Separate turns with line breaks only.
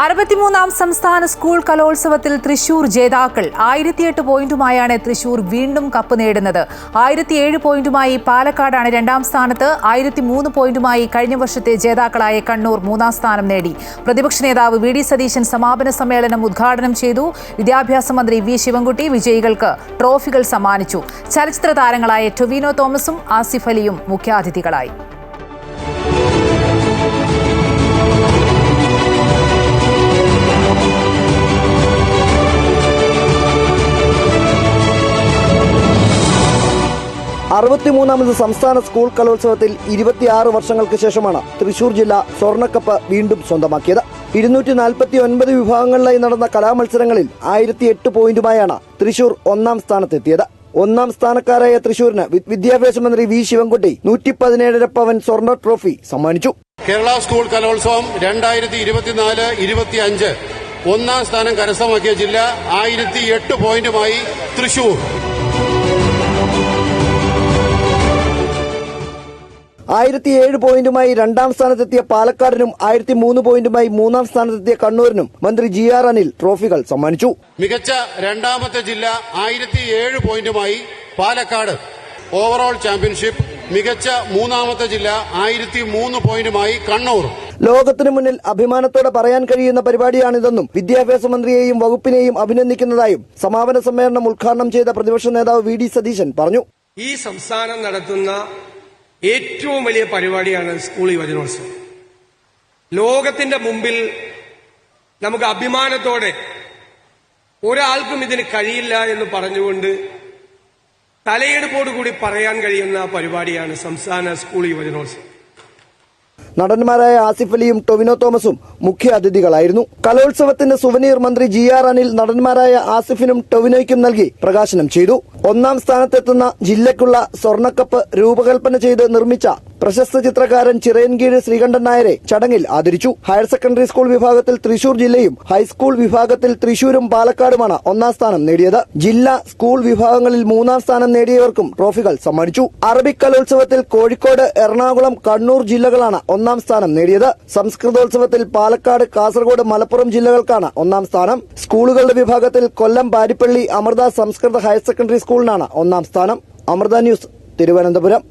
63-ാം സംസ്ഥാന സ്കൂൾ കലോത്സവത്തിൽ തൃശൂർ ജേതാക്കൾ 1008 പോയിന്റുമായാണ് തൃശൂർ വീണ്ടും കപ്പ് നേടുന്നത്. 1007 പോയിന്റുമായി പാലക്കാടാണ് രണ്ടാം സ്ഥാനത്ത്. 1003 പോയിന്റുമായി കഴിഞ്ഞ വർഷത്തെ ജേതാക്കളായ കണ്ണൂർ മൂന്നാം സ്ഥാനം നേടി. പ്രതിപക്ഷ നേതാവ് വി ഡി സതീശൻ സമാപന സമ്മേളനം ഉദ്ഘാടനം ചെയ്തു. വിദ്യാഭ്യാസ മന്ത്രി വി ശിവൻകുട്ടി വിജയികൾക്ക് ട്രോഫികൾ സമ്മാനിച്ചു. ചലച്ചിത്ര താരങ്ങളായ ടൊവിനോ തോമസും ആസിഫ് അലിയും മുഖ്യാതിഥികളായി.
അറുപത്തിമൂന്നാമത് സംസ്ഥാന സ്കൂൾ കലോത്സവത്തിൽ 26 വർഷങ്ങൾക്ക് ശേഷമാണ് തൃശൂർ ജില്ല സ്വർണ്ണക്കപ്പ് വീണ്ടും സ്വന്തമാക്കിയത്. 249 വിഭാഗങ്ങളിലായി നടന്ന കലാമത്സരങ്ങളിൽ 1008 പോയിന്റുമായാണ് തൃശൂർ ഒന്നാം സ്ഥാനത്തെത്തിയത്. ഒന്നാം സ്ഥാനക്കാരായ തൃശൂരിന് വിദ്യാഭ്യാസ മന്ത്രി വി ശിവൻകുട്ടി 117.5 പവൻ സ്വർണ്ണ ട്രോഫി സമ്മാനിച്ചു.
കേരള സ്കൂൾ കലോത്സവം 2024-25 ഒന്നാം സ്ഥാനം കരസ്ഥമാക്കിയ ജില്ല 1008 പോയിന്റുമായി തൃശൂർ.
1007 പോയിന്റുമായി രണ്ടാം സ്ഥാനത്തെത്തിയ പാലക്കാടിനും 1003 പോയിന്റുമായി മൂന്നാം സ്ഥാനത്തെത്തിയ കണ്ണൂരിനും മന്ത്രി ജി ആർ അനിൽ ട്രോഫികൾ സമ്മാനിച്ചു.
മികച്ച രണ്ടാമത്തെ ജില്ല 1007 പോയിന്റുമായി പാലക്കാട് ഓവറോൾ ചാമ്പ്യൻഷിപ്പ്. മികച്ച മൂന്നാമത്തെ ജില്ല 1003 പോയിന്റുമായി കണ്ണൂർ.
ലോകത്തിനു മുന്നിൽ അഭിമാനത്തോടെ പറയാൻ കഴിയുന്ന പരിപാടിയാണിതെന്നും വിദ്യാഭ്യാസ മന്ത്രിയെയും വകുപ്പിനെയും അഭിനന്ദിക്കുന്നതായും സമാപന സമ്മേളനം ഉദ്ഘാടനം ചെയ്ത പ്രതിപക്ഷ നേതാവ് വി ഡി സതീശൻ പറഞ്ഞു.
ഈ സംസ്ഥാനം നടത്തുന്ന ഏറ്റവും വലിയ പരിപാടിയാണ് സ്കൂൾ യുവജനോത്സവം. ലോകത്തിന്റെ മുമ്പിൽ നമുക്ക് അഭിമാനത്തോടെ ഒരാൾക്കും ഇതിന് കഴിയില്ല എന്ന് പറഞ്ഞുകൊണ്ട് തലയെടുപ്പോടുകൂടി പറയാൻ കഴിയുന്ന പരിപാടിയാണ് സംസ്ഥാന സ്കൂൾ യുവജനോത്സവം.
നടന്മാരായ ആസിഫ് അലിയും ടൊവിനോ തോമസും മുഖ്യ അതിഥികളായിരുന്നു. കലോത്സവത്തിന്റെ സുവനീർ മന്ത്രി ജി ആർ അനിൽ നടന്മാരായ ആസിഫിനും ടൊവിനോയ്ക്കും നൽകി പ്രകാശനം ചെയ്തു. ഒന്നാം സ്ഥാനത്തെത്തുന്ന ജില്ലയ്ക്കുള്ള സ്വർണ്ണക്കപ്പ് രൂപകൽപ്പന ചെയ്ത് നിർമ്മിച്ച പ്രശസ്ത ചിത്രകാരൻ ചിറയൻകീഴ് ശ്രീകണ്ഠൻ നായരെ ചടങ്ങിൽ ആദരിച്ചു. ഹയർ സെക്കൻഡറി സ്കൂൾ വിഭാഗത്തിൽ തൃശൂർ ജില്ലയും ഹൈസ്കൂൾ വിഭാഗത്തിൽ തൃശൂരും പാലക്കാടുമാണ് ഒന്നാം സ്ഥാനം നേടിയത്. ജില്ലാ സ്കൂൾ വിഭാഗങ്ങളിൽ മൂന്നാം സ്ഥാനം നേടിയവർക്കും ട്രോഫികൾ സമ്മാനിച്ചു. അറബിക് കലോത്സവത്തിൽ കോഴിക്കോട്, എറണാകുളം, കണ്ണൂർ ജില്ലകളാണ് ഒന്നാം സ്ഥാനം നേടിയത്. സംസ്കൃതോത്സവത്തിൽ പാലക്കാട്, കാസർഗോഡ്, മലപ്പുറം ജില്ലകൾക്കാണ് ഒന്നാം സ്ഥാനം. സ്കൂളുകളുടെ വിഭാഗത്തിൽ കൊല്ലം, പാരിപ്പള്ളി, അമൃത സംസ്കൃത ഹയർ സെക്കൻഡറി സ്കൂളിനാണ് ഒന്നാം സ്ഥാനം. അമൃത ന്യൂസ്, തിരുവനന്തപുരം.